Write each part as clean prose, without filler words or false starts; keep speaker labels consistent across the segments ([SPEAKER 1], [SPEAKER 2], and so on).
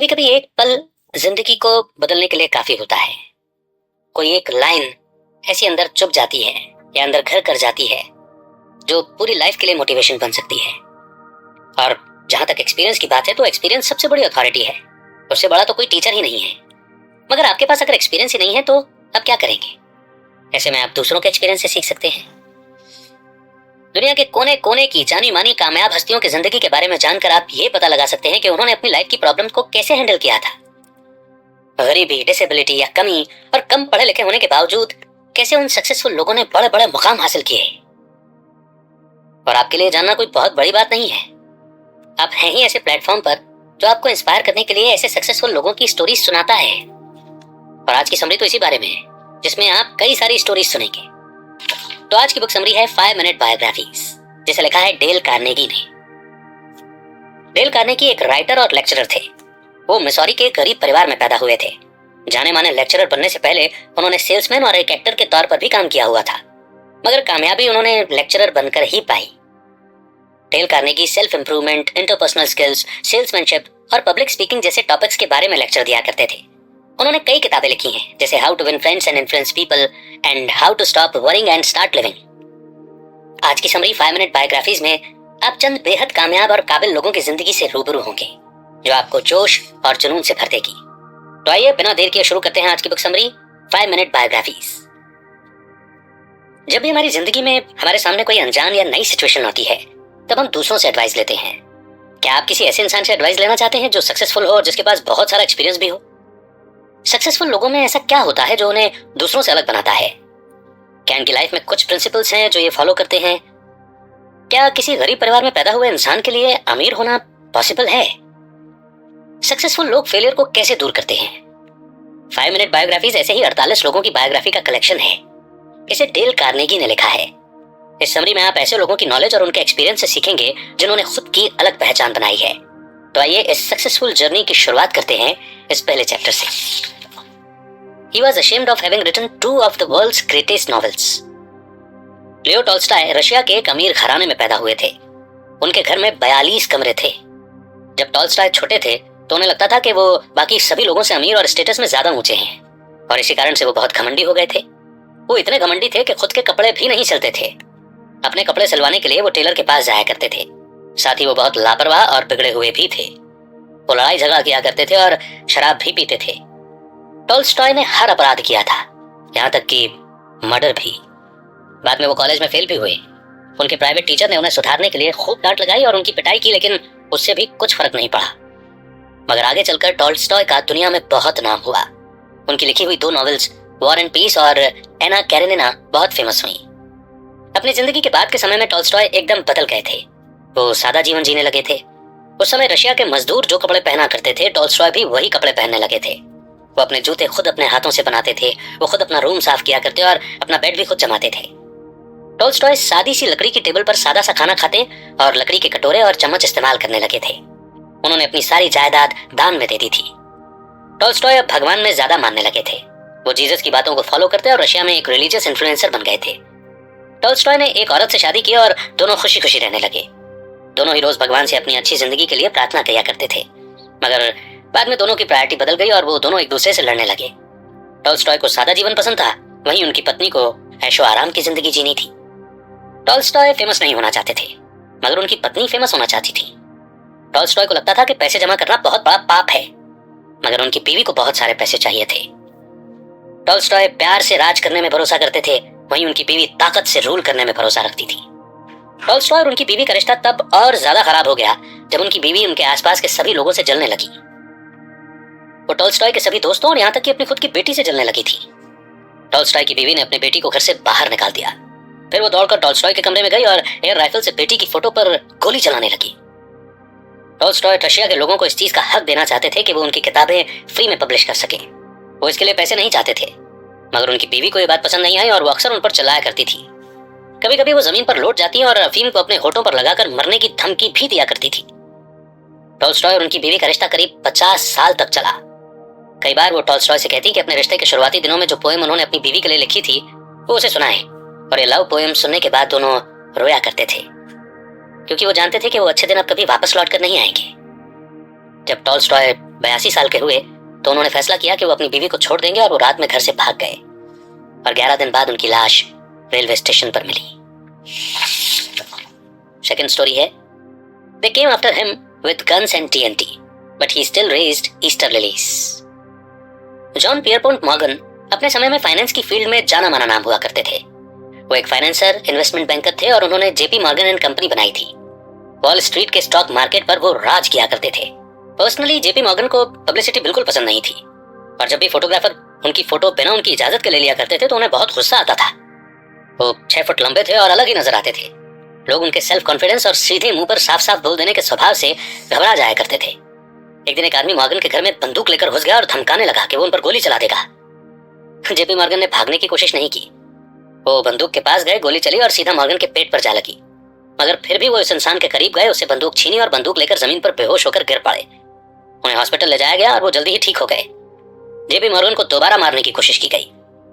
[SPEAKER 1] कभी कभी एक पल जिंदगी को बदलने के लिए काफी होता है। कोई एक लाइन ऐसी अंदर चुभ जाती है या अंदर घर कर जाती है जो पूरी लाइफ के लिए मोटिवेशन बन सकती है। और जहां तक एक्सपीरियंस की बात है तो एक्सपीरियंस सबसे बड़ी अथॉरिटी है, उससे बड़ा तो कोई टीचर ही नहीं है। मगर आपके पास अगर एक्सपीरियंस ही नहीं है तो आप क्या करेंगे? ऐसे में आप दूसरों के एक्सपीरियंस से सीख सकते हैं। दुनिया के कोने कोने की जानी मानी कामयाब हस्तियों की जिंदगी के बारे में जानकर आप ये पता लगा सकते हैं कि उन्होंने अपनी लाइफ की प्रॉब्लम्स को कैसे हैंडल किया था। गरीबी, डिसेबिलिटी या कमी और कम पढ़े लिखे होने के बावजूद कैसे उन सक्सेसफुल लोगों ने बड़े बड़े मुकाम हासिल किए। और आपके लिए जानना कोई बहुत बड़ी बात नहीं है। आप हैं ही ऐसे प्लेटफॉर्म पर जो आपको इंस्पायर करने के लिए ऐसे सक्सेसफुल लोगों की स्टोरीज सुनाता है। और आज की समरी तो इसी बारे में है, जिसमें आप कई सारी स्टोरीज सुनेंगे। तो आज की बुक समरी है 5 मिनट बायोग्राफीज, जिसे लिखा है डेल कार्नेगी ने। डेल कार्नेगी एक राइटर और लेक्चरर थे। वो मिसौरी के गरीब परिवार में पैदा हुए थे। जाने माने लेक्चरर बनने से पहले उन्होंने सेल्समैन और एक एक्टर के तौर पर भी काम किया हुआ था, मगर कामयाबी उन्होंने लेक्चरर बनकर ही पाई। Dale Carnegie self improvement, interpersonal skills, salesmanship और पब्लिक स्पीकिंग जैसे टॉपिक्स के बारे में लेक्चर दिया करते थे। उन्होंने कई किताबें लिखी हैं, जैसे how to win friends and influence people and how to stop worrying and start living. आज की समरी 5 मिनट बायोग्राफीज में आप चंद बेहद कामयाब और काबिल लोगों की जिंदगी से रूबरू होंगे, जो आपको जोश और जुनून से भर देगी। तो आइए बिना देर किए शुरू करते हैं आज की बुक समरी 5 मिनट बायोग्राफीज। जब भी हमारी जिंदगी में हमारे सामने कोई अनजान या नई सिचुएशन आती है, तब हम दूसरों से एडवाइस लेते हैं। क्या आप किसी ऐसे इंसान से एडवाइस लेना चाहते हैं जो सक्सेसफुल हो और जिसके पास बहुत सारा एक्सपीरियंस भी हो? सक्सेसफुल लोगों में ऐसा क्या होता है जो उन्हें दूसरों से अलग बनाता है? क्या इनकी लाइफ में कुछ प्रिंसिपल्स हैं जो ये फॉलो करते हैं? क्या किसी गरीब परिवार में पैदा हुए इंसान के लिए अमीर होना पॉसिबल है? सक्सेसफुल लोग फेलियर को कैसे दूर करते हैं? 5 मिनट बायोग्राफीज ऐसे ही 48 लोगों की बायोग्राफी का कलेक्शन है। इसे डेल कार्नेगी ने लिखा है। इस समरी में आप ऐसे लोगों की नॉलेज और उनके एक्सपीरियंस से सीखेंगे जिन्होंने खुद की अलग पहचान बनाई है। तो आइए इस सक्सेसफुल जर्नी की शुरुआत करते हैं इस पहले चैप्टर से। He was ashamed of having written 2 of the world's greatest novels. Leo Tolstoy Russia के एक अमीर घराने में पैदा हुए थे। उनके घर में 42 कमरे थे। जब टॉल्स्टॉय छोटे थे तो उन्हें लगता था कि वो बाकी सभी लोगों से अमीर और स्टेटस में ज्यादा ऊंचे हैं, और इसी कारण से वो बहुत घमंडी हो गए थे। वो इतने घमंडी थे कि खुद के कपड़े भी नहीं सिलते थे। अपने कपड़े सिलवाने के लिए वो टेलर के पास जाया करते थे। साथ ही वो बहुत लापरवाह और बिगड़े हुए भी थे। वो लड़ाई झगड़ा किया करते थे और शराब भी पीते थे। टॉल्स्टॉय ने हर अपराध किया था, यहाँ तक कि मर्डर भी। बाद में वो कॉलेज में फेल भी हुए। उनके प्राइवेट टीचर ने उन्हें सुधारने के लिए खूब डांट लगाई और उनकी पिटाई की, लेकिन उससे भी कुछ फर्क नहीं पड़ा। मगर आगे चलकर टॉल्स्टॉय का दुनिया में बहुत नाम हुआ। उनकी लिखी हुई 2 नॉवेल्स वॉर एंड पीस और एना कैरेनिना बहुत फेमस हुई। अपनी जिंदगी के बाद के समय में टॉल्स्टॉय एकदम बदल गए थे। वो सादा जीवन जीने लगे थे। उस समय रशिया के मजदूर जो कपड़े पहना करते थे, टॉल्स्टॉय भी वही कपड़े पहनने लगे थे। वो अपने जूते खुद अपने हाथों से बनाते थे। वो खुद अपना रूम साफ किया करते और अपना बेड भी खुद जमाते थे। टॉल्स्टॉय सादी सी लकड़ी की टेबल पर सादा सा खाना खाते और लकड़ी के कटोरे और चम्मच इस्तेमाल करने लगे थे। उन्होंने अपनी सारी जायदाद दान में दे दी थी। टॉल्स्टॉय अब भगवान में ज्यादा मानने लगे थे। वो जीसस की बातों को फॉलो करते और रशिया में एक रिलीजियस इन्फ्लुएंसर बन गए थे। टॉल्स्टॉय ने एक औरत से शादी की और दोनों खुशी खुशी रहने लगे। दोनों ही रोज भगवान से अपनी अच्छी जिंदगी के लिए प्रार्थना किया करते थे। मगर बाद में दोनों की प्रायोरिटी बदल गई और वो दोनों एक दूसरे से लड़ने लगे। टॉल्स्टॉय को सादा जीवन पसंद था, वहीं उनकी पत्नी को ऐशो आराम की जिंदगी जीनी थी। टॉल्स्टॉय फेमस नहीं होना चाहते थे, मगर उनकी पत्नी फेमस होना चाहती थी। टॉल्स्टॉय को लगता था कि पैसे जमा करना बहुत बड़ा पाप है, मगर उनकी बीवी को बहुत सारे पैसे चाहिए थे। टॉल्स्टॉय प्यार से राज करने में भरोसा करते थे, वहीं उनकी बीवी ताकत से रूल करने में भरोसा रखती थी। टॉल्स्टॉय और उनकी बीवी का रिश्ता तब और ज्यादा खराब हो गया जब उनकी बीवी उनके आसपास के सभी लोगों से जलने लगी। वो टॉल्स्टॉय के सभी दोस्तों और यहाँ तक कि अपनी खुद की बेटी से जलने लगी थी। टॉल्स्टॉय की बीवी ने अपनी बेटी को घर से बाहर निकाल दिया। फिर वो दौड़कर टॉल्स्टॉय के कमरे में गई और एयर राइफल से बेटी की फोटो पर गोली चलाने लगी। टॉल्स्टॉय रशिया के लोगों को इस चीज का हक देना चाहते थे कि वो उनकी किताबें फ्री में पब्लिश कर सके। वो इसके लिए पैसे नहीं चाहते थे, मगर उनकी बीवी को ये बात पसंद नहीं आई और वो अक्सर उन पर चिल्लाया करती थी। कभी कभी वो जमीन पर लौट जाती और अफीम को अपने होठों पर लगाकर मरने की धमकी भी दिया करती थी। टॉल्स्टॉय और उनकी बीवी का रिश्ता करीब 50 साल तक चला। कई बार वो टॉल्स्टॉय से कहती कि अपने रिश्ते के शुरुआती दिनों में जो पोएम उन्होंने अपनी बीवी के लिए लिखी थी वो उसे सुनाए, और ये लव पोएम सुनने के बाद दोनों रोया करते थे, क्योंकि वो जानते थे कि वो अच्छे दिन अब कभी वापस लौट कर नहीं आएंगे। जब टॉल्स्टॉय 82 साल के हुए तो उन्होंने फैसला किया कि वो अपनी बीवी को छोड़ देंगे और वो रात में घर से भाग गए और 11 दिन बाद उनकी लाश रेलवे स्टेशन पर मिली। सेकंड स्टोरी है, They came after him with guns and TNT, but he still raised Easter lilies. John Pierpont Morgan अपने समय में फाइनेंस की फील्ड में जाना माना नाम हुआ करते थे। वो एक फाइनेंसर, इन्वेस्टमेंट बैंकर थे और उन्होंने जेपी मॉर्गन एंड कंपनी बनाई थी। वॉल स्ट्रीट के स्टॉक मार्केट पर वो राज किया करते थे। पर्सनली जेपी मॉर्गन को पब्लिसिटी बिल्कुल पसंद नहीं थी और जब भी फोटोग्राफर उनकी फोटो बिना उनकी इजाजत के ले लिया करते थे तो उन्हें बहुत गुस्सा आता था। वो 6 फुट लंबे थे और अलग ही नजर आते थे। लोग उनके सेल्फ कॉन्फिडेंस और सीधे मुंह पर साफ साफ बोल देने के स्वभाव से घबरा जाया करते थे। एक दिन एक आदमी मॉर्गन के घर में बंदूक लेकर घुस गया और धमकाने लगा कि वो उन पर गोली चला देगा। जेपी मॉर्गन ने भागने की कोशिश नहीं की। वो बंदूक के पास गए, गोली चली और सीधा मॉर्गन के पेट पर जा लगी, मगर फिर भी वो इस इंसान के करीब गए, उससे बंदूक छीनी और बंदूक लेकर जमीन पर बेहोश होकर गिर पड़े। उन्हें हॉस्पिटल ले जाया गया और वो जल्दी ही ठीक हो गए। जेपी मॉर्गन को दोबारा मारने की कोशिश की गई।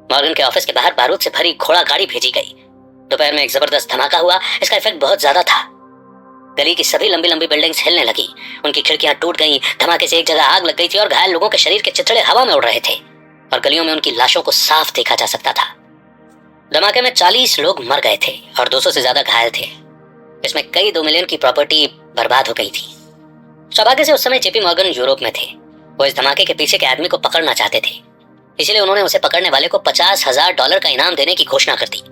[SPEAKER 1] मॉर्गन के ऑफिस के बाहर बारूद से भरी घोड़ा गाड़ी भेजी गई। दोपहर में एक जबरदस्त धमाका हुआ। इसका इफेक्ट बहुत ज्यादा था। गली की सभी लंबी लंबी बिल्डिंग्स हिलने लगी, उनकी खिड़कियां टूट गईं, धमाके से एक जगह आग लग गई थी और घायल लोगों के शरीर के चिथड़े हवा में उड़ रहे थे और गलियों में उनकी लाशों को साफ देखा जा सकता था। धमाके में 40 लोग मर गए थे और 200 से ज्यादा घायल थे। इसमें कई 2 मिलियन की प्रॉपर्टी बर्बाद हो गई थी। सौभाग्य से उस समय जेपी मॉर्गन यूरोप में थे। वो इस धमाके के पीछे के आदमी को पकड़ना चाहते थे, इसलिए उन्होंने उसे पकड़ने वाले को $50,000 का इनाम देने की घोषणा कर दी।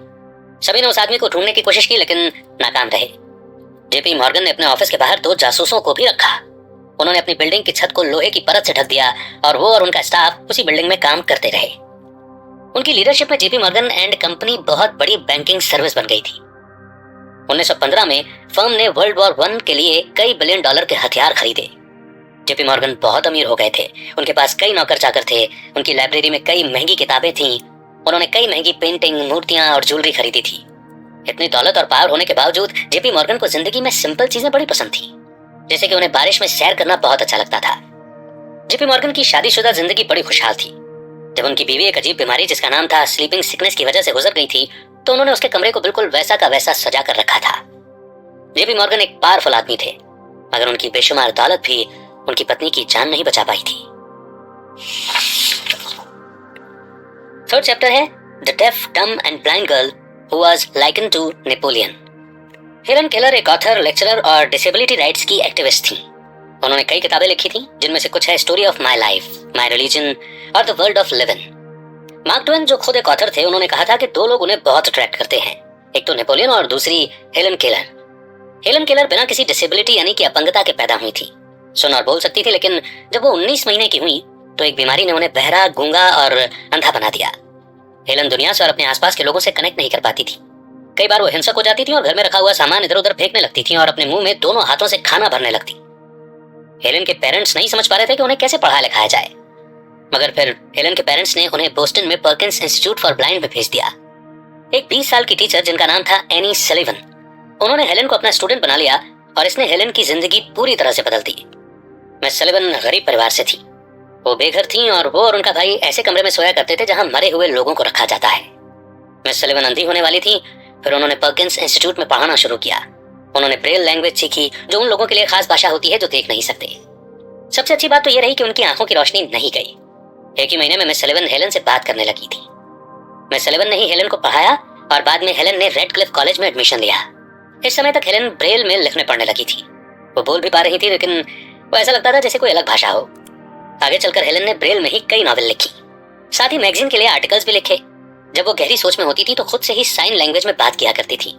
[SPEAKER 1] सभी ने उस आदमी को ढूंढने की कोशिश की लेकिन नाकाम रहे। जेपी मॉर्गन ने अपने ऑफिस के बाहर 2 जासूसों को भी रखा। उन्होंने अपनी बिल्डिंग की छत को लोहे की परत से ढक दिया और वो और उनका स्टाफ उसी बिल्डिंग में काम करते रहे। उनकी लीडरशिप में जेपी मॉर्गन एंड कंपनी बहुत बड़ी बैंकिंग सर्विस बन गई थी। 1915 में फर्म ने वर्ल्ड वॉर 1 के लिए कई $बिलियन के हथियार खरीदे। जेपी मॉर्गन बहुत अमीर हो गए थे। उनके पास कई नौकर चाकर थे। उनकी लाइब्रेरी में कई महंगी किताबें थीं। उन्होंने कई महंगी पेंटिंग, मूर्तियां और ज्वेलरी खरीदी थी। इतनी दौलत और पावर होने के बावजूद जेपी मॉर्गन को जिंदगी में सिंपल चीजें बड़ी पसंद थी, जैसे कि उन्हें बारिश में सैर करना बहुत अच्छा लगता था। जेपी मॉर्गन की शादीशुदा जिंदगी बड़ी खुशहाल थी। जब उनकी बीवी एक अजीब बीमारी जिसका नाम था स्लीपिंग सिकनेस की वजह से गुजर गई थी तो उन्होंने उसके कमरे को बिल्कुल वैसा का वैसा सजा कर रखा था। जेपी मॉर्गन एक पावरफुल आदमी थे, मगर उनकी बेशुमार दौलत भी उनकी पत्नी की जान नहीं बचा पाई थी। थर्ड चैप्टर है the deaf, dumb and blind girl who was likened to Napoleon. Helen Keller एक ऑथर, लेक्चरर और डिसेबिलिटी राइट्स की एक्टिविस्ट थी। उन्होंने कई किताबें लिखी थी, जिनमें से कुछ है story of my life, my religion और the world of living. Mark Twain जो खुद एक ऑथर थे, उन्होंने कहा था कि 2 लोग उन्हें बहुत अट्रैक्ट करते हैं, एक तो नेपोलियन और दूसरी हेलन केलर। हेलन केलर बिना किसी डिसेबिलिटी यानी कि अपंगता के पैदा हुई थी। सुन और बोल सकती थी, लेकिन जब वो 19 महीने की हुई तो एक बीमारी ने उन्हें बहरा, गूंगा और अंधा बना दिया। हेलन दुनिया से और अपने आसपास के लोगों से कनेक्ट नहीं कर पाती थी। कई बार वो हिंसक हो जाती थी और घर में रखा हुआ सामान इधर उधर फेंकने लगती थी और अपने मुंह में दोनों हाथों से खाना भरने लगती। हेलन के पेरेंट्स नहीं समझ पा रहे थे कि उन्हें कैसे पढ़ाया लिखाया जाए, मगर फिर हेलन के पेरेंट्स ने उन्हें बोस्टन में पर्किंस इंस्टीट्यूट फॉर ब्लाइंड में भेज दिया। एक 20 साल की टीचर जिनका नाम था एनी सलीवन, उन्होंने हेलन को अपना स्टूडेंट बना लिया और इसने हेलन की जिंदगी पूरी तरह से बदल दी। मिस सलीवन गरीब परिवार से थी। वो बेघर थी और वो और उनका भाई ऐसे कमरे में सोया करते थे जहां मरे हुए लोगों को रखा जाता है। मिस सलीवन अंधी होने वाली थी। फिर उन्होंने पर्किंस इंस्टीट्यूट में पढ़ाना शुरू किया। उन्होंने ब्रेल लैंग्वेज सीखी, जो उन लोगों के लिए खास भाषा होती है जो देख नहीं सकते। सबसे अच्छी बात तो ये रही कि उनकी आंखों की रोशनी नहीं गई। एक ही महीने में मिस सलीवन हेलन से बात करने लगी थी। मिस सलीवन ने ही हेलन को पढ़ाया और बाद में हेलन ने रेड क्लिफ कॉलेज में एडमिशन लिया। इस समय तक हेलन ब्रेल में लिखने पढ़ने लगी थी। वो बोल भी पा रही थी, लेकिन वो ऐसा लगता था जैसे कोई अलग भाषा हो। आगे चलकर हेलन ने ब्रेल में ही कई नॉवेल लिखी, साथ ही मैगजीन के लिए आर्टिकल्स भी लिखे। जब वो गहरी सोच में होती थी तो खुद से ही साइन लैंग्वेज में बात किया करती थी।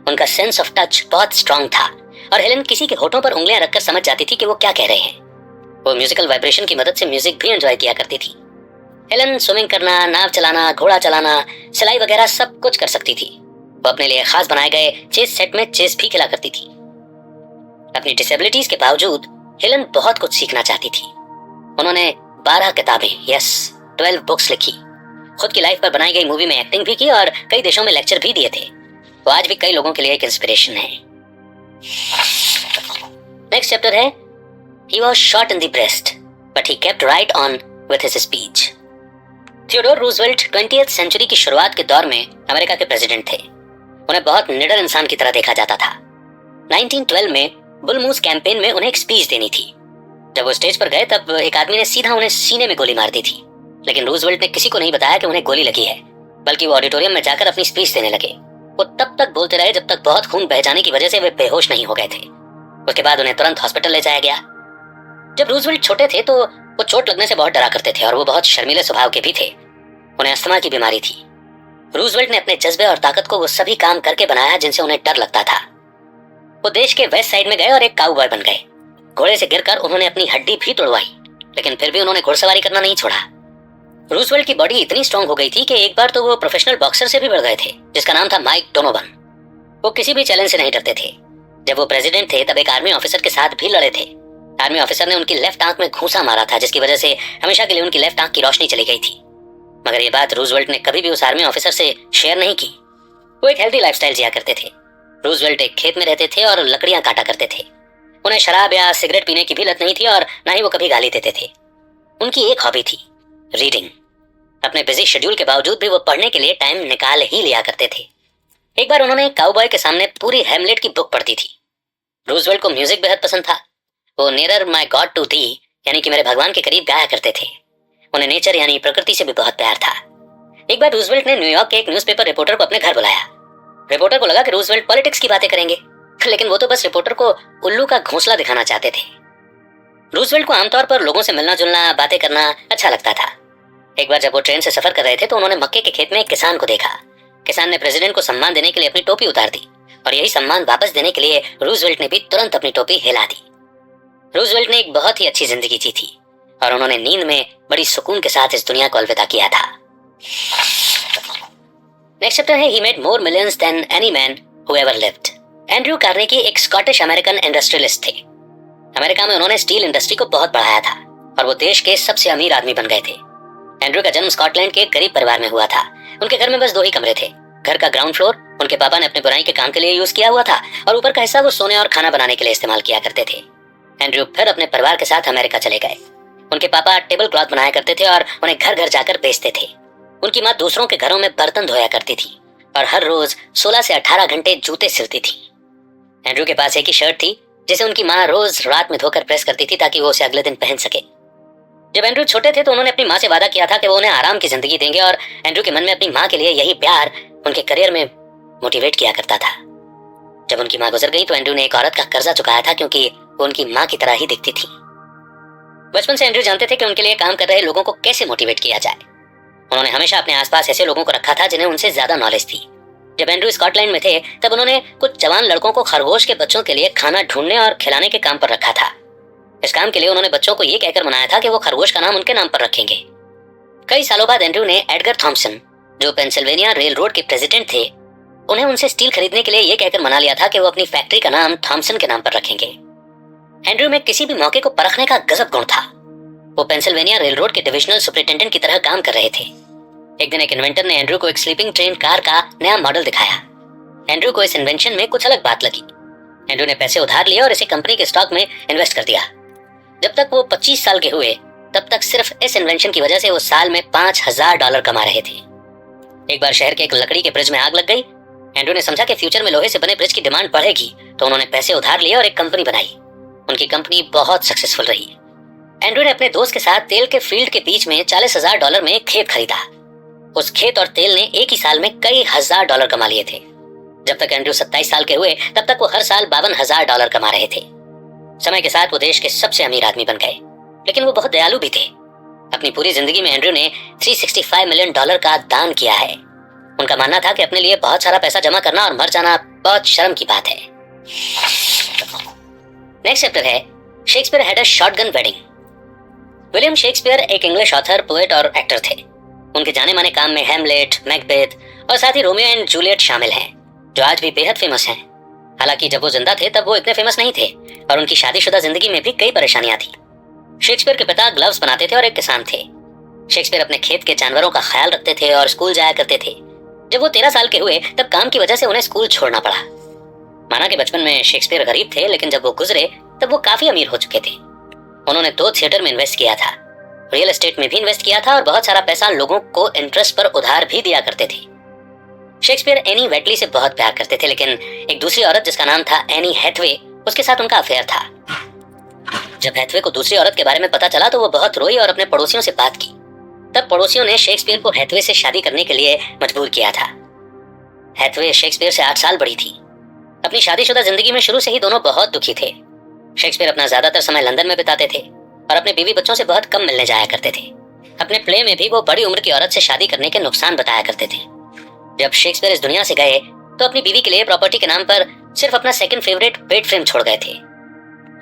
[SPEAKER 1] उनका सेंस ऑफ टच बहुत स्ट्रांग था और हेलन किसी के होठों पर उंगलियां रखकर समझ जाती थी कि वो क्या कह रहे हैं। वो म्यूजिकल वाइब्रेशन की मदद से म्यूजिक भी एंजॉय किया करती थी। हेलन स्विमिंग करना, नाव चलाना, घोड़ा चलाना, सिलाई वगैरह सब कुछ कर सकती थी। वो अपने लिए खास बनाए गए चेस सेट में चेस भी खेला करती थी। अपनी डिसेबिलिटीज के बावजूद हेलन बहुत कुछ सीखना चाहती थी। उन्होंने 12 किताबें, 12 बुक्स लिखी, खुद की लाइफ पर बनाई गई मूवी में एक्टिंग भी की और कई देशों में लेक्चर भी दिए थे। वो आज भी कई लोगों के लिए एक इंस्पिरेशन है। नेक्स्ट चैप्टर है He was shot in the breast, but he kept right on with his speech. Theodore Roosevelt 20th century की शुरुआत के दौर में अमेरिका के प्रेसिडेंट थे। उन्हें बहुत निडर इंसान की तरह देखा जाता था। 1912 में बुल मूस कैंपेन में उन्हें एक स्पीच देनी थी। जब वो स्टेज पर गए तब एक आदमी ने सीधा उन्हें सीने में गोली मार दी थी, लेकिन रूजवेल्ट ने किसी को नहीं बताया कि उन्हें गोली लगी है, बल्कि वो ऑडिटोरियम में जाकर अपनी स्पीच देने लगे। वो तब तक बोलते रहे जब तक बहुत खून बह जाने की वजह से वे बेहोश नहीं हो गए थे। उसके बाद उन्हें तुरंत हॉस्पिटल ले जाया गया। जब रूजवेल्ट छोटे थे तो वो चोट लगने से बहुत डरा करते थे और वो बहुत शर्मीले स्वभाव के भी थे। उन्हें अस्थमा की बीमारी थी। रूजवेल्ट ने अपने जज्बे और ताकत को वो सभी काम करके बनाया जिनसे उन्हें डर लगता था। वो देश के वेस्ट साइड में गए और एक काउबॉय बन गए। घोड़े से गिरकर उन्होंने अपनी हड्डी भी तोड़वाई, लेकिन फिर भी उन्होंने घुड़सवारी करना नहीं छोड़ा। रूजवेल्ट की बॉडी इतनी स्ट्रांग हो गई थी कि एक बार तो वो प्रोफेशनल बॉक्सर से भी बढ़ गए थे, जिसका नाम था माइक डोनोवन। वो किसी भी चैलेंज से नहीं डरते थे। जब वो प्रेसिडेंट थे तब एक आर्मी ऑफिसर के साथ भी लड़े थे। आर्मी ऑफिसर ने उनकी लेफ्ट आंख में घूंसा मारा था, जिसकी वजह से हमेशा के लिए उनकी लेफ्ट आंख की रोशनी चली गई थी। मगर ये बात रूजवेल्ट ने कभी भी उस आर्मी ऑफिसर से शेयर नहीं की। वो एक हेल्दी लाइफस्टाइल जिया करते थे। रूजवेल्ट एक खेत में रहते थे और लकड़ियां काटा करते थे। उन्हें शराब या सिगरेट पीने की भी लत नहीं थी और ना ही वो कभी गाली देते थे। उनकी एक हॉबी थी, रीडिंग। अपने बिजी शेड्यूल के बावजूद भी वो पढ़ने के लिए टाइम निकाल ही लिया करते थे। एक बार उन्होंने काउबॉय के सामने पूरी हैमलेट की बुक पढ़ी थी। रूजवेल्ट को म्यूजिक बेहद पसंद था। वो नियरर माय गॉड टू थी यानी कि मेरे भगवान के करीब गाया करते थे। उन्हें नेचर यानी प्रकृति से भी बहुत प्यार था। एक बार रूजवेल्ट ने न्यूयॉर्क के एक न्यूज़पेपर रिपोर्टर को अपने घर बुलाया। रिपोर्टर को लगा कि रूजवेल्ट पॉलिटिक्स की बातें करेंगे, लेकिन वो तो बस रिपोर्टर को उल्लू का घोंसला दिखाना चाहते थे। रूजवेल्ट को आमतौर पर लोगों से मिलना जुलना, बातें करना अच्छा लगता था। एक बार जब वो ट्रेन से सफर कर रहे थे तो उन्होंने मक्के के खेत में एक किसान को देखा। किसान ने प्रेसिडेंट को सम्मान देने के लिए अपनी टोपी उतार दी और यही सम्मान वापस देने के लिए रूजवेल्ट ने भी तुरंत अपनी टोपी हिला दी। रूजवेल्ट ने एक बहुत ही अच्छी जिंदगी जी थी और उन्होंने नींद में बड़ी सुकून के साथ इस दुनिया को अलविदा किया था। नेक्स्ट चैप्टर है he made more millions than any man who ever lived. Andrew Carnegie एक स्कॉटिश अमेरिकन इंडस्ट्रियलिस्ट थे। अमेरिका में उन्होंने स्टील इंडस्ट्री को बहुत बढ़ाया था और वो देश के सबसे अमीर आदमी बन गए थे। एंड्रयू का जन्म स्कॉटलैंड के एक गरीब परिवार में हुआ था। उनके घर में बस 2 ही कमरे थे। घर का ग्राउंड फ्लोर उनके पापा ने अपने बुनाई के काम के लिए यूज किया हुआ था और ऊपर का हिस्सा वो सोने और खाना बनाने के लिए इस्तेमाल किया करते थे। एंड्रयू फिर अपने परिवार के साथ अमेरिका चले गए। उनके पापा टेबल क्लॉथ बनाया करते थे और उन्हें घर घर जाकर बेचते थे। उनकी माँ दूसरों के घरों में बर्तन धोया करती थी और हर रोज 16 से 18 घंटे जूते सिलती थी। एंड्रयू के पास एक ही शर्ट थी जिसे उनकी माँ रोज रात में धोकर प्रेस करती थी ताकि वो उसे अगले दिन पहन सके। जब एंड्रयू छोटे थे तो उन्होंने अपनी माँ से वादा किया था कि वो उन्हें आराम की जिंदगी देंगे और एंड्रयू के मन में अपनी माँ के लिए यही प्यार उनके करियर में मोटिवेट किया करता था। जब उनकी माँ गुजर गई तो एंड्रयू ने एक औरत का कर्जा चुकाया था क्योंकि वो उनकी माँ की तरह ही दिखती थी। बचपन से एंड्रयू जानते थे कि उनके लिए काम कर रहे लोगों को कैसे मोटिवेट किया जाए। उन्होंने हमेशा अपने आसपास ऐसे लोगों को रखा था जिन्हें उनसे ज्यादा नॉलेज थी। जब एंड्रयू स्कॉटलैंड में थे तब उन्होंने कुछ जवान लड़कों को खरगोश के बच्चों के लिए खाना ढूंढने और खिलाने के काम पर रखा था। इस काम के लिए उन्होंने बच्चों को ये कहकर मनाया था कि वो खरगोश का नाम उनके नाम पर रखेंगे। कई सालों बाद एंड्रयू ने एडगर थॉमसन, जो पेंसिल्वेनिया रेल रोड के प्रेसिडेंट थे, उन्हें उनसे स्टील खरीदने के लिए ये कहकर मना लिया था कि वो अपनी फैक्ट्री का नाम थॉमसन के नाम पर रखेंगे। एंड्रयू में किसी भी मौके को परखने का गजब गुण था। वो पेंसिल्वेनिया रेल रोड के डिविजनल सुपरिटेंडेंट की तरह काम कर रहे थे। एक दिन एक इन्वेंटर ने एंड्रयू को एक स्लीपिंग ट्रेन कार का नया मॉडल दिखाया। एंड्रयू को इस इन्वेंशन में कुछ अलग बात लगी। एंड्रयू ने पैसे उधार लिए और इसे कंपनी के स्टॉक में इन्वेस्ट कर दिया। जब तक वो 25 साल के हुए तब तक सिर्फ इस इन्वेंशन की वजह से वो साल में $5000 कमा रहे थे। एक बार शहर के एक लकड़ी के ब्रिज में आग लग गई। एंड्रयू ने समझा कि फ्यूचर में लोहे से बने ब्रिज की डिमांड बढ़ेगी, तो उन्होंने पैसे उधार लिए और एक कंपनी बनाई। उनकी कंपनी बहुत सक्सेसफुल रही। एंड्रयू ने अपने दोस्त के साथ तेल के फील्ड के बीच में $40,000 में एक खेत खरीदा। उस खेत और तेल ने एक ही साल में कई $1000 कमा लिए थे। जब तक एंड्रयू 27 साल के हुए तब तक वो हर साल $52,000 कमा रहे थे। समय के साथ वो देश के सबसे अमीर आदमी बन गए, लेकिन वो बहुत दयालु भी थे। अपनी पूरी जिंदगी में एंड्रयू ने $365 मिलियन का दान किया है। उनका मानना था कि अपने लिए बहुत सारा पैसा जमा करना और मर जाना बहुत शर्म की बात है। नेक्स्ट चैप्टर है Shakespeare had a shotgun wedding. William Shakespeare एक इंग्लिश ऑथर, पोएट और एक्टर थे। उनके जाने माने काम में हैमलेट, मैकबेथ और साथ ही रोमियो एंड जूलियट शामिल हैं, जो आज भी बेहद फेमस हैं। हालांकि जब वो जिंदा थे तब वो इतने फेमस नहीं थे और उनकी शादीशुदा जिंदगी में भी कई परेशानियां थी। शेक्सपियर के पिता ग्लव्स बनाते थे और एक किसान थे। शेक्सपियर अपने खेत के जानवरों का ख्याल रखते थे और स्कूल जाया करते थे। जब वो 13 साल के हुए तब काम की वजह से उन्हें स्कूल छोड़ना पड़ा। माना कि बचपन में शेक्सपियर गरीब थे, लेकिन जब वो गुजरे तब वो काफी अमीर हो चुके थे। उन्होंने 2 थिएटर में इन्वेस्ट किया था, रियल एस्टेट में भी इन्वेस्ट किया था और बहुत सारा पैसा लोगों को इंटरेस्ट पर उधार भी दिया करते थे। शेक्सपियर एनी वेटली से बहुत प्यार करते थे, लेकिन एक दूसरी औरत जिसका नाम था एनी हैथवे, उसके साथ उनका अफेयर था। जब हैथवे को दूसरी औरत के बारे में पता चला तो वो बहुत रोई और अपने पड़ोसियों से बात की। तब पड़ोसियों ने शेक्सपियर को हैथवे से शादी करने के लिए मजबूर किया था। हैथवे शेक्सपियर से 8 साल बड़ी थी। अपनी शादीशुदा जिंदगी में शुरू से ही दोनों बहुत दुखी थे। शेक्सपियर अपना ज्यादातर समय लंदन में बिताते थे और अपने बीवी बच्चों से बहुत कम मिलने जाया करते थे। अपने प्ले में भी वो बड़ी उम्र की औरत से शादी करने के नुकसान बताया करते थे। जब शेक्सपियर इस दुनिया से गए तो अपनी बीवी के लिए प्रॉपर्टी के नाम पर सिर्फ अपना सेकंड फेवरेट बेड फ्रेम छोड़ गए थे।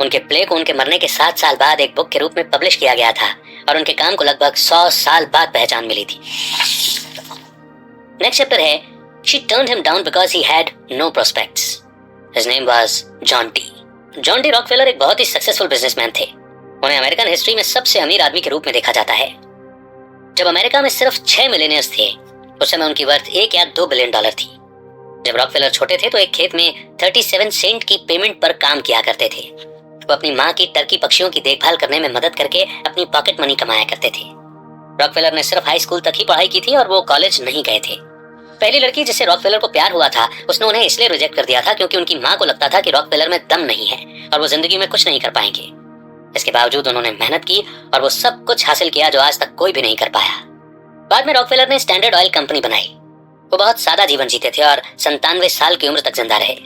[SPEAKER 1] उनके प्ले को उनके मरने के 7 साल बाद एक बुक के रूप में पब्लिश किया गया था और उनके काम को लगभग 100 साल बाद पहचान मिली थी। नेक्स्ट चैप्टर है She turned him down because he had no prospects. His name was John D. John D Rockefeller एक बहुत ही सक्सेसफुल बिजनेसमैन थे। उन्हें अमेरिकन हिस्ट्री में सबसे अमीर आदमी के रूप में देखा जाता है। जब अमेरिका में सिर्फ 6 मिलियनियर्स थे उस समय उनकी वर्थ 1 या 2 बिलियन डॉलर थी। जब रॉकफेलर छोटे थे तो एक खेत में 37 सेंट की पेमेंट पर काम किया करते थे। वो अपनी माँ की टर्की पक्षियों की देखभाल करने में मदद करके अपनी पॉकेट मनी कमाया करते थे। रॉकफेलर ने सिर्फ हाई स्कूल तक ही पढ़ाई की थी और वो कॉलेज नहीं गए थे। पहली लड़की जिससे रॉकफेलर को प्यार हुआ था उसने उन्हें इसलिए रिजेक्ट कर दिया था क्योंकि उनकी माँ को लगता था कि रॉकफेलर में दम नहीं है और वो जिंदगी में कुछ नहीं कर पाएंगे। इसके बावजूद उन्होंने मेहनत की और वो सब कुछ हासिल किया जो आज तक कोई भी नहीं कर पाया। बाद में रॉकफेलर ने स्टैंडर्ड ऑयल कंपनी बनाई। वो बहुत सादा जीवन जीते थे और 97 साल की उम्र तक जिंदा रहे।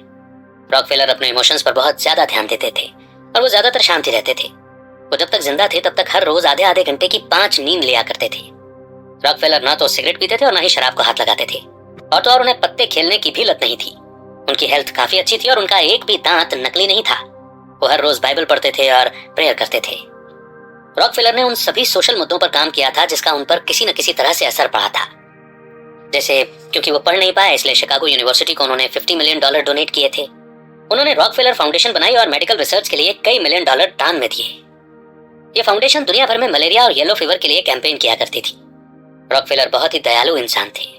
[SPEAKER 1] रॉकफेलर अपने इमोशंस पर बहुत ज्यादा ध्यान देते थे और वो ज्यादातर शांति रहते थे। वो जब तक जिंदा थे तब तक हर रोज आधे आधे घंटे की 5 नींद लिया करते थे। रॉकफेलर ना तो सिगरेट पीते थे और ना ही शराब को हाथ लगाते थे और तो और उन्हें पत्ते खेलने की भी लत नहीं थी। उनकी हेल्थ काफी अच्छी थी और उनका एक भी दांत नकली नहीं था। वो हर रोज बाइबल पढ़ते थे और प्रेयर करते थे। रॉकफेलर ने उन सभी सोशल मुद्दों पर काम किया था जिसका उन पर किसी न किसी तरह से असर पड़ा था। जैसे क्योंकि वो पढ़ नहीं पाए इसलिए शिकागो यूनिवर्सिटी को उन्होंने $50 मिलियन डोनेट किए थे। उन्होंने रॉकफेलर फाउंडेशन बनाई और मेडिकल रिसर्च के लिए कई $मिलियन दान में दिए। ये फाउंडेशन दुनिया भर में मलेरिया और येलो फीवर के लिए कैंपेन किया करती थी। रॉकफेलर बहुत ही दयालु इंसान थे।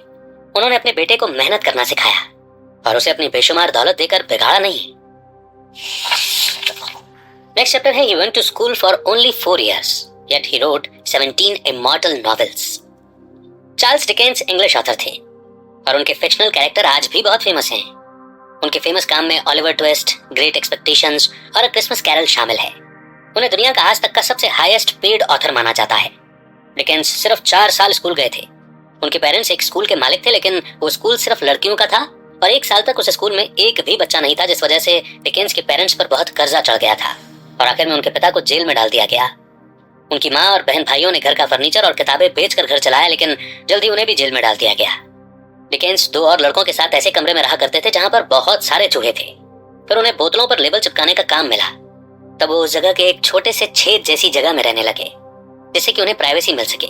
[SPEAKER 1] उन्होंने अपने बेटे को मेहनत करना सिखाया और उसे अपनी बेशुमार दौलत देकर बिगाड़ा नहीं। नेक्स्ट चैप्टर है He went to school for only 4 years, yet he wrote 17 immortal novels. Charles Dickens English author थे और उनके फिक्शनल कैरेक्टर आज भी बहुत फेमस हैं। उनके फेमस काम में ऑलिवर ट्विस्ट, ग्रेट एक्सपेक्टेशंस और अ क्रिसमस कैरल शामिल है। उन्हें दुनिया का आज तक का सबसे हाईएस्ट पेड ऑथर माना जाता है। डिकेंस सिर्फ 4 साल स्कूल गए थे। उनके पेरेंट्स एक स्कूल के मालिक थे लेकिन वो स्कूल सिर्फ लड़कियों का था और 1 साल तक उस स्कूल में एक भी बच्चा नहीं था, जिस वजह से डिकेंस के पेरेंट्स पर बहुत कर्जा चढ़ गया था और आखिर में उनके पिता को जेल में डाल दिया गया। उनकी माँ और बहन भाइयों ने घर का फर्नीचर और किताबें बेचकर घर चलाया लेकिन जल्दी उन्हें भी जेल में डाल दिया गया। डिकेंस 2 और लड़कों के साथ ऐसे कमरे में रहा करते थे जहां पर बहुत सारे चूहे थे। फिर उन्हें बोतलों पर लेबल चिपकाने का काम मिला। तब वो उस जगह के एक छोटे से छेद जैसी जगह में रहने लगे जिससे कि उन्हें प्राइवेसी मिल सके।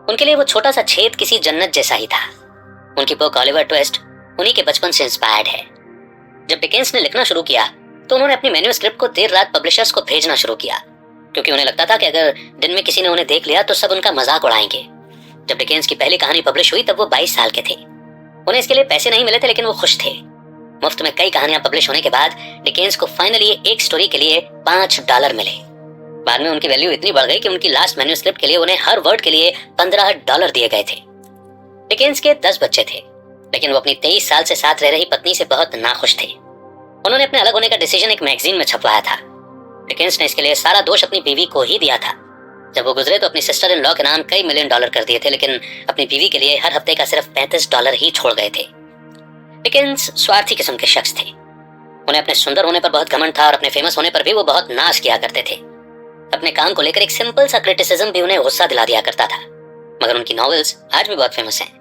[SPEAKER 1] उनके लिए वो छोटा सा छेद किसी जन्नत जैसा ही था। उनकी बुक ऑलिवर ट्विस्ट उन्हीं के बचपन से इंस्पायर्ड है। जब डिकेंस ने लिखना शुरू किया तो उन्होंने अपनी मैन्युस्क्रिप्ट को देर रात पब्लिशर्स को भेजना शुरू किया क्योंकि उन्हें लगता था कि अगर दिन में किसी ने उन्हें देख लिया तो सब उनका मजाक उड़ाएंगे। जब डिकेंस की पहली कहानी पब्लिश हुई तब वो 22 साल के थे। उन्हें इसके लिए पैसे नहीं मिले थे लेकिन वो खुश थे। मुफ्त में कई कहानियां पब्लिश होने के बाद डिकेंस को फाइनली एक स्टोरी के लिए $5 मिले। बाद में उनकी वैल्यू इतनी बढ़ गई कि उनकी लास्ट मैन्युस्क्रिप्ट के लिए उन्हें हर वर्ड के लिए $15 दिए गए थे। डिकेंस के 10 बच्चे थे लेकिन वो अपनी 23 साल से साथ रह रही पत्नी से बहुत नाखुश थे। उन्होंने अपने अलग होने का डिसीजन एक मैगजीन में छपवाया था। डिकेंस ने इसके लिए सारा दोष अपनी बीवी को ही दिया था। जब वो गुजरे तो अपनी सिस्टर इन लॉ के नाम कई $मिलियन कर दिए थे लेकिन अपनी बीवी के लिए हर हफ्ते का सिर्फ $35 ही छोड़ गए थे। डिकेंस स्वार्थी किस्म के शख्स थे। उन्हें अपने सुंदर होने पर बहुत घमंड था और अपने फेमस होने पर भी वो बहुत नाश किया करते थे। अपने काम को लेकर एक सिंपल सा क्रिटिसिज्म भी उन्हें गुस्सा दिला दिया करता था, मगर उनकी नॉवेल्स आज भी बहुत फेमस हैं।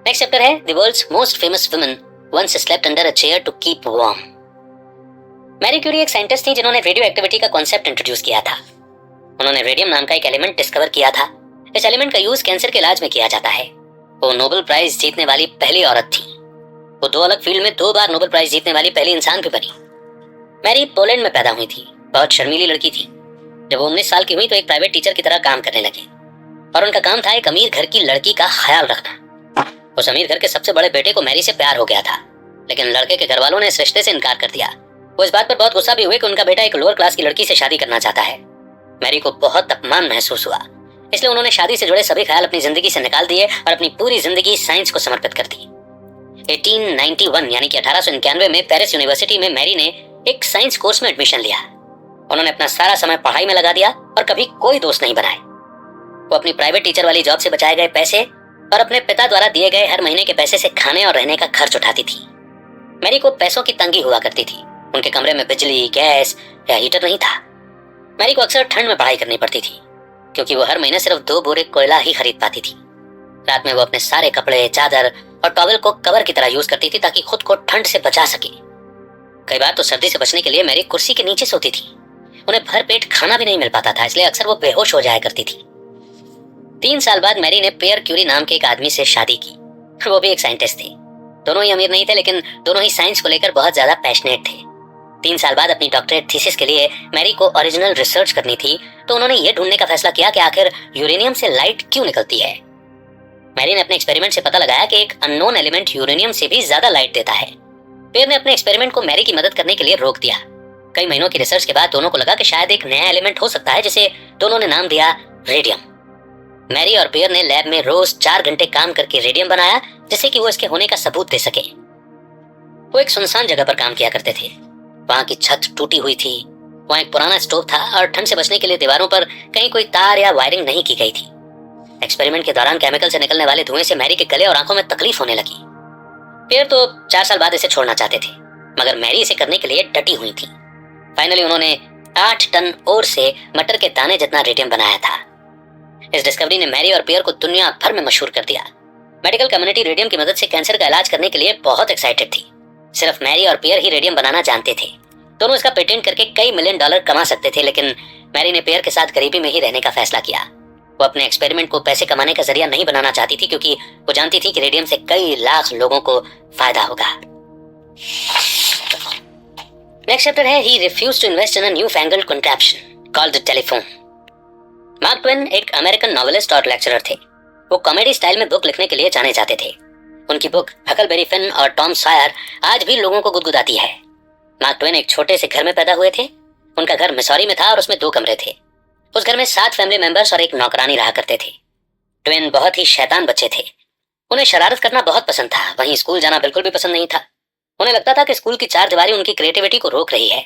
[SPEAKER 1] नेक्स्ट चैप्टर है the world's most famous woman once slept under a chair to keep warm. Marie Curie एक साइंटिस्ट थी जिन्होंने रेडियो एक्टिविटी का कॉन्सेप्ट इंट्रोड्यूस किया था। उन्होंने रेडियम नाम का एक एलिमेंट डिस्कवर किया था। इस एलिमेंट का यूज कैंसर के इलाज में किया जाता है। वो नोबेल प्राइज जीतने वाली पहली औरत थी। वो 2 अलग फील्ड में 2 बार नोबेल प्राइज जीतने वाली पहली इंसान भी बनी। मैरी पोलैंड में पैदा हुई थी। बहुत शर्मीली लड़की थी। जब वो 19 साल की हुई तो एक प्राइवेट टीचर की तरह काम करने लगी और उनका काम था एक अमीर घर की लड़की का ख्याल रखना। उस अमीर घर के सबसे बड़े बेटे को मैरी से प्यार हो गया था लेकिन लड़के के घर वालों ने इस रिश्ते से इनकार कर दिया। वो इस बात पर बहुत गुस्सा भी हुए कि उनका बेटा एक लोअर क्लास की लड़की से शादी करना चाहता है। मैरी को बहुत अपमान महसूस हुआ, इसलिए उन्होंने शादी से जुड़े सभी ख्याल अपनी जिंदगी से निकाल दिए और अपनी पूरी जिंदगी साइंस को समर्पित कर दी। 1891 यानी कि 1891 में पेरिस यूनिवर्सिटी में मैरी ने एक साइंस कोर्स में एडमिशन लिया। उन्होंने अपना सारा समय पढ़ाई में लगा दिया और कभी कोई दोस्त नहीं बनाए। वो अपनी प्राइवेट टीचर वाली जॉब से बचाए गए पैसे और अपने पिता द्वारा दिए गए हर महीने के पैसे से खाने और रहने का खर्च उठाती थी। मैरी को पैसों की तंगी हुआ करती थी। उनके कमरे में बिजली, गैस या हीटर नहीं था। मैरी को अक्सर ठंड में पढ़ाई करनी पड़ती थी क्योंकि वो हर महीने सिर्फ 2 बोरे कोयला ही खरीद पाती थी। रात में वो अपने सारे कपड़े, चादर और टॉवल को कवर की तरह यूज करती थी ताकि खुद को ठंड से बचा सके। कई बार तो सर्दी से बचने के लिए मैरी कुर्सी के नीचे सोती थी। उन्हें भर पेट खाना भी नहीं मिल पाता था, इसलिए अक्सर वो बेहोश हो जाया करती थी। 3 साल बाद मैरी ने पियर क्यूरी नाम के एक आदमी से शादी की। वो भी एक साइंटिस्ट थे। दोनों ही अमीर नहीं थे, लेकिन दोनों ही साइंस को लेकर बहुत ज्यादा पैशनेट थे। 3 साल बाद अपनी डॉक्टरेट थीसिस के लिए मैरी को ओरिजिनल रिसर्च करनी थी, तो उन्होंने ये ढूंढने का फैसला किया कि आखिर यूरेनियम से लाइट क्यों निकलती है। मैरी ने अपने एक्सपेरिमेंट से पता लगाया कि एक अननोन एलिमेंट यूरेनियम से भी ज्यादा लाइट देता है। पियर ने अपने एक्सपेरिमेंट को मैरी की मदद करने के लिए रोक दिया। कई महीनों की रिसर्च के बाद दोनों को लगा कि शायद एक नया एलिमेंट हो सकता है, जिसे दोनों ने नाम दिया रेडियम। मैरी और पियर ने लैब में रोज 4 घंटे काम करके रेडियम बनाया, जिससे कि वो इसके होने का सबूत दे सके। वो एक सुनसान जगह पर काम किया करते थे। वहां की छत टूटी हुई थी, वहां एक पुराना स्टोव था और ठंड से बचने के लिए दीवारों पर कहीं कोई तार या वायरिंग नहीं की गई थी। एक्सपेरिमेंट के दौरान केमिकल से निकलने वाले धुएं से मैरी के गले और आंखों में तकलीफ होने लगी। पियर तो 4 साल बाद इसे छोड़ना चाहते थे, मगर मैरी इसे करने के लिए डटी हुई थी। फाइनली उन्होंने 8 टन ओर से मटर के दाने जितना रेडियम बनाया था। इस डिस्कवरी ने मैरी और पियर को दुनिया भर में मशहूर कर दिया। मेडिकल कम्युनिटी रेडियम की मदद से कैंसर का इलाज करने के लिए बहुत एक्साइटेड थी। सिर्फ मैरी और पियर ही रेडियम बनाना जानते थे। दोनों इसका पेटेंट करके कई मिलियन डॉलर कमा सकते थे, लेकिन मैरी ने पियर के साथ गरीबी में ही रहने का फैसला किया। वो अपने एक्सपेरिमेंट को पैसे कमाने का जरिया नहीं बनाना चाहती थी, क्योंकि वो जानती थी कि रेडियम से कई लाख लोगों को फायदा होगा। नेक्स्ट चैप्टर है he refused to invest in a newfangled contraption called the telephone. Mark Twain एक अमेरिकन नॉवेलिस्ट और लेक्चरर थे। वो कॉमेडी स्टाइल में बुक लिखने के लिए जाने जाते थे। उनकी बुक हकलबेरी फिन और टॉम सॉयर आज भी लोगों को गुदगुदाती है। मार्क ट्वेन एक छोटे से घर में पैदा हुए थे। उनका घर मिसौरी में था और उसमें 2 कमरे थे। उस घर में 7 फैमिली मेंबर्स और एक नौकरानी रहा करते थे। ट्वेन बहुत ही शैतान बच्चे थे। उन्हें शरारत करना बहुत पसंद था, वहीं स्कूल जाना बिल्कुल भी पसंद नहीं था। उन्हें लगता था कि स्कूल की 4 दीवारी उनकी क्रिएटिविटी को रोक रही है।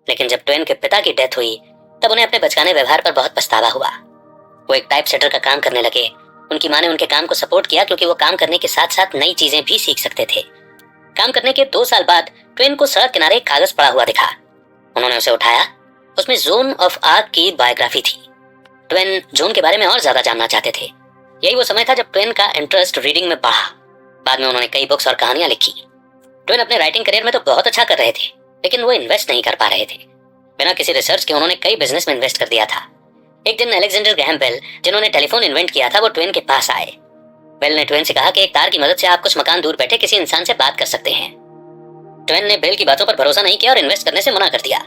[SPEAKER 1] लेकिन जब ट्वेन के पिता की डेथ हुई, तब उन्हें अपने बचकाने व्यवहार पर बहुत पछतावा हुआ। वो एक टाइप सेटर का काम करने लगे। उनकी माँ ने उनके काम को सपोर्ट किया, क्योंकि वो काम करने के साथ साथ नई चीजें भी सीख सकते थे। काम करने के 2 साल बाद ट्वेन को सड़क किनारे एक कागज पड़ा हुआ दिखा। उन्होंने उसे उठाया। उसमें जोन ऑफ आर्क की बायोग्राफी थी। ट्वेन जोन के बारे में और ज्यादा जानना चाहते थे। यही वो समय था जब ट्वेन का इंटरेस्ट रीडिंग में बढ़ा। बाद में उन्होंने कई बुक्स और कहानियां लिखी। ट्वेन अपने राइटिंग करियर में तो बहुत अच्छा कर रहे थे, लेकिन वो इन्वेस्ट नहीं कर पा रहे थे। बिना किसी रिसर्च के उन्होंने कई बिजनेस में इन्वेस्ट कर दिया था। एक दिन अलेक्जेंडर ग्रैहम बेल, जिन्होंने टेलीफोन इन्वेंट किया था, वो ट्वेन के पास आए। बेल ने ट्वेन से कहा कि एक तार की मदद से आप कुछ मकान दूर बैठे किसी इंसान से बात कर सकते हैं। ट्वेन ने बेल की बातों पर भरोसा नहीं किया और इन्वेस्ट करने से मना कर दिया।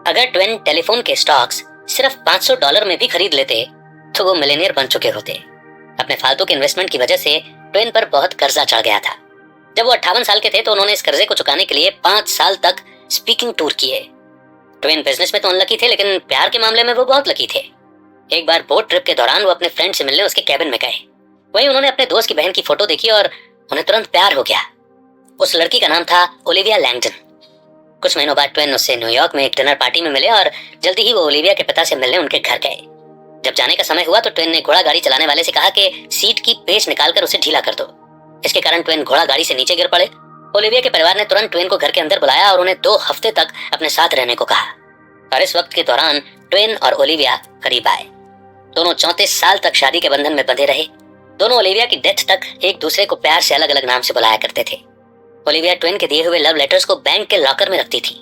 [SPEAKER 1] अगर ट्वेन टेलीफोन के स्टॉक्स सिर्फ $500 में भी खरीद लेते तो वो मिलियनियर बन चुके होते। अपने फालतू के इन्वेस्टमेंट की वजह से ट्वेन पर बहुत कर्जा चढ़ गया था। जब वो 58 साल के थे तो उन्होंने इस कर्जे को चुकाने के लिए 5 साल तक स्पीकिंग टूर किए। ट्वेन बिजनेस में तो अनलकी थे, लेकिन प्यार के मामले में वो बहुत लकी थे। एक बार बोट ट्रिप के दौरान वो अपने फ्रेंड से मिलने उसके कैबिन में गए। वहीं उन्होंने अपने दोस्त की बहन की फोटो देखी और उन्हें तुरंत प्यार हो गया। उस लड़की का नाम था ओलिविया लैंगडन। कुछ महीनों बाद ट्वेन उससे न्यूयॉर्क में एक डिनर पार्टी में मिले और जल्दी ही वो ओलिविया के पिता से मिलने उनके घर गए। जब जाने का समय हुआ तो ट्वेन ने घोड़ा गाड़ी चलाने वाले से कहा कि सीट की पेच निकालकर उसे ढीला कर दो। इसके कारण ट्वेन घोड़ा गाड़ी से नीचे गिर पड़े। ओलिविया के परिवार ने तुरंत ट्वेन को घर के अंदर बुलाया और उन्हें 2 हफ्ते तक अपने साथ रहने को कहा। और इस वक्त के दौरान ट्वेन और ओलिविया करीब आए। दोनों 34 साल तक शादी के बंधन में बंधे रहे। दोनों ओलिविया की डेथ तक एक दूसरे को प्यार से अलग अलग नाम से बुलाया करते थे। ओलिविया ट्वेन के दिए हुए लव लेटर्स को बैंक के लॉकर में रखती थी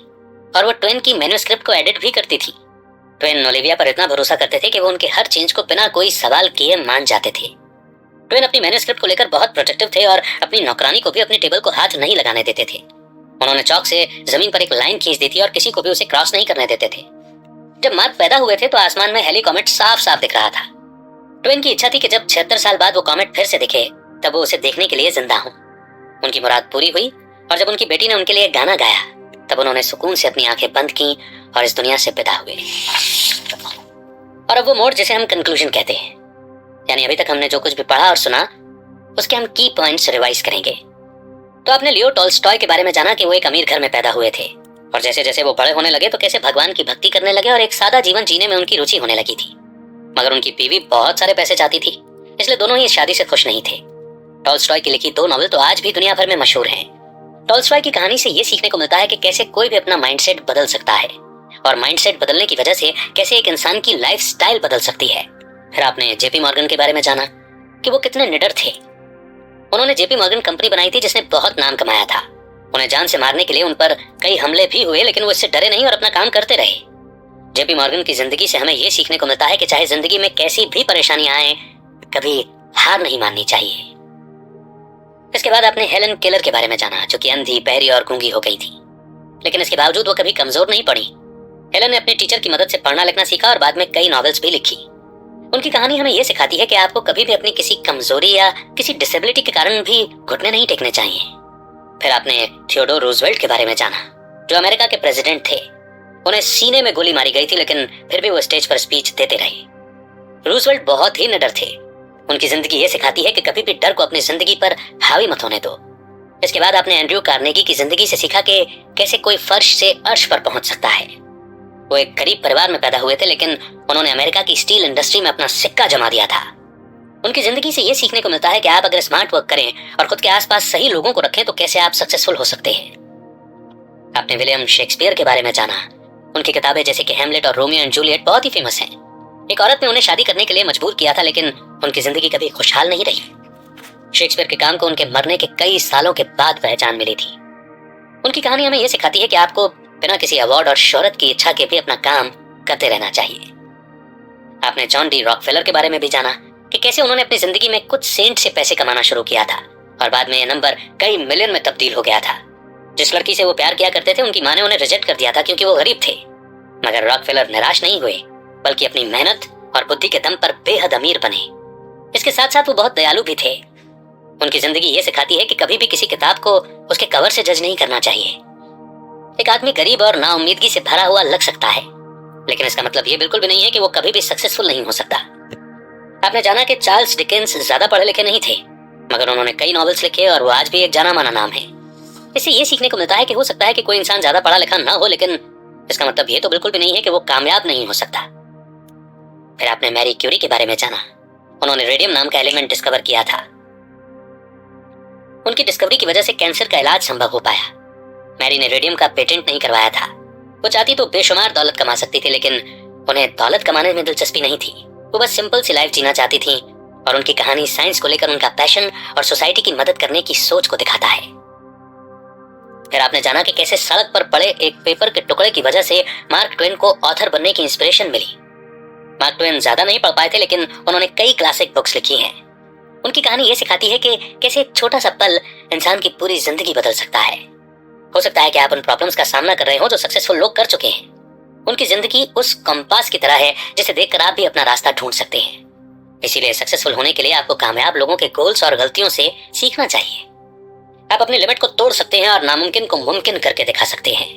[SPEAKER 1] और वो ट्वेन की मैन्युस्क्रिप्ट को एडिट भी करती थी। ट्वेन ओलिविया पर इतना भरोसा करते थे कि वो उनके हर चेंज को बिना कोई सवाल किए मान जाते थे। ट्वेन अपनी मैन्युस्क्रिप्ट को लेकर बहुत प्रोटेक्टिव थे और अपनी नौकरानी को भी अपनी टेबल को हाथ नहीं लगाने देते थे। उन्होंने चौक से जमीन पर एक लाइन खींच दी थी और किसी को भी उसे क्रॉस नहीं करने देते थे। जब मार्क पैदा हुए थे तो आसमान में हेली कॉमेट साफ साफ दिख रहा था। ट्वेन की इच्छा थी कि जब 76 साल बाद वो कॉमेट फिर से दिखे तब वो उसे देखने के लिए जिंदा हो। उनकी मुराद पूरी हुई और जब उनकी बेटी ने उनके लिए गाना गाया तब उन्होंने सुकून से अपनी आंखें बंद की और इस दुनिया से विदा हुए। और अब वो मोड़ जिसे हम कंक्लूजन कहते हैं, यानी अभी तक हमने जो कुछ भी पढ़ा और सुना उसके हम की पॉइंट्स रिवाइज करेंगे। तो आपने लियो टॉल्स्टॉय के बारे में जाना कि वो एक अमीर घर में पैदा हुए थे। और जैसे जैसे वो बड़े होने लगे तो कैसे भगवान की भक्ति करने लगे और एक सादा जीवन जीने में उनकी रुचि होने लगी थी। मगर उनकी बीवी बहुत सारे पैसे चाहती थी, इसलिए दोनों ही इस शादी से खुश नहीं थे। टॉल्स्टॉय की लिखी 2 नॉवेल तो आज भी दुनिया भर में मशहूर हैं। टॉल्स्टॉय की कहानी से ये सीखने को मिलता है कि कैसे कोई भी अपना माइंडसेट बदल सकता है और माइंडसेट बदलने की वजह से कैसे एक इंसान की लाइफस्टाइल बदल सकती है। फिर आपने जेपी मॉर्गन के बारे में जाना कि वो कितने निडर थे। उन्होंने जेपी मॉर्गन कंपनी बनाई थी जिसने बहुत नाम कमाया था। उन्हें जान से मारने के लिए उन पर कई हमले भी हुए, लेकिन वो इससे डरे नहीं और अपना काम करते रहे। जेपी मॉर्गन की जिंदगी से हमें यह सीखने को मिलता है कि चाहे जिंदगी में कैसी भी परेशानियां आए, कभी हार नहीं माननी चाहिए। इसके बाद आपने हेलन केलर के बारे में जाना, जो कि अंधी, बहरी और गूंगी हो गई थी, लेकिन इसके बावजूद वो कभी कमजोर नहीं पड़ी। हेलन ने अपने टीचर की मदद से पढ़ना लिखना सीखा और बाद में कई नॉवेल्स भी लिखी। उनकी कहानी हमें यह सिखाती है कि आपको कभी भी अपनी किसी कमजोरी या किसी डिसेबिलिटी के कारण भी घुटने नहीं टेकने चाहिए। फिर आपने थियोडोर रूजवेल्ट के बारे में जाना, जो अमेरिका के प्रेसिडेंट थे। उन्हें सीने में गोली मारी गई थी, लेकिन फिर भी वो स्टेज पर स्पीच देते रहे। रूजवेल्ट बहुत ही निडर थे। उनकी जिंदगी ये सिखाती है कि कभी भी डर को अपनी जिंदगी पर हावी मत होने दो। इसके बाद आपने एंड्रयू कार्नेगी की जिंदगी से सीखा कि कैसे कोई फर्श से अर्श पर पहुंच सकता है। वो एक गरीब परिवार में पैदा हुए थे, लेकिन उन्होंने अमेरिका की स्टील इंडस्ट्री में अपना सिक्का जमा दिया था। उनकी जिंदगी से ये सीखने को मिलता है कि आप अगर स्मार्ट वर्क करें और खुद के आसपास सही लोगों को रखें तो कैसे आप सक्सेसफुल हो सकते हैं। आपने विलियम शेक्सपियर के बारे में जाना। उनकी किताबें जैसे कि हैमलेट और रोमियो एंड जूलियट बहुत ही फेमस हैं। एक औरत ने उन्हें शादी करने के लिए मजबूर किया था, लेकिन उनकी जिंदगी कभी खुशहाल नहीं रही। शेक्सपियर के काम को उनके मरने के कई सालों के बाद पहचान मिली थी। उनकी कहानी हमें यह सिखाती है कि आपको बिना किसी अवार्ड और शोहरत की इच्छा के भी अपना काम करते रहना चाहिए। आपने जॉन डी रॉकफेलर के बारे में भी जाना कि कैसे उन्होंने अपनी जिंदगी में कुछ सेंट से पैसे कमाना शुरू किया था और बाद में यह नंबर कई मिलियन में तब्दील हो गया था। जिस लड़की से वो प्यार किया करते थे, उनकी मां ने उन्हें रिजेक्ट कर दिया था क्योंकि वो गरीब थे। मगर रॉकफेलर निराश नहीं हुए, बल्कि अपनी मेहनत और बुद्धि के दम पर बेहद अमीर बने। इसके साथ साथ वो बहुत दयालु भी थे। उनकी जिंदगी ये सिखाती है कि कभी भी किसी किताब को उसके कवर से जज नहीं करना चाहिए। एक आदमी गरीब और नाउम्मीदगी से भरा हुआ लग सकता है, लेकिन इसका मतलब ये बिल्कुल भी नहीं है कि वो कभी भी सक्सेसफुल नहीं हो सकता। आपने जाना कि चार्ल्स डिकेंस ज्यादा पढ़े लिखे नहीं थे, मगर उन्होंने कई नॉवेल्स लिखे और वो आज भी एक जाना माना नाम है। इससे ये सीखने को मिलता है कि हो सकता है कि कोई इंसान ज्यादा पढ़ा लिखा ना हो, लेकिन इसका मतलब ये तो बिल्कुल भी नहीं है कि वो कामयाब नहीं हो सकता। फिर आपने मैरी क्यूरी के बारे में जाना। उन्होंने रेडियम नाम का एलिमेंट डिस्कवर किया था। उनकी डिस्कवरी की वजह से कैंसर का इलाज संभव हो पाया। मैरी ने रेडियम का पेटेंट नहीं करवाया था। वो चाहती तो बेशुमार दौलत कमा सकती थी, लेकिन उन्हें दौलत कमाने में दिलचस्पी नहीं थी। वो बस सिंपल सी लाइफ जीना चाहती थी और उनकी कहानी साइंस को लेकर उनका पैशन और सोसाइटी की मदद करने की सोच को दिखाता है। फिर आपने जाना कि कैसे सड़क पर पड़े एक पेपर के टुकड़े की वजह से मार्क ट्वेन को ऑथर बनने की इंस्पिरेशन मिली। मार्क ट्वेन ज्यादा नहीं पढ़ पाए थे, लेकिन उन्होंने कई क्लासिक बुक्स लिखी हैं। उनकी कहानी ये सिखाती है कि कैसे एक छोटा सा पल इंसान की पूरी जिंदगी बदल सकता है। हो सकता है कि आप उन प्रॉब्लम्स का सामना कर रहे हो जो सक्सेसफुल लोग कर चुके हैं। उनकी जिंदगी उस कंपास की तरह है जिसे देखकर आप भी अपना रास्ता ढूंढ सकते हैं। इसीलिए सक्सेसफुल होने के लिए आपको कामयाब लोगों के गोल्स और गलतियों से सीखना चाहिए। आप अपनी लिमिट को तोड़ सकते हैं और नामुमकिन को मुमकिन करके दिखा सकते हैं।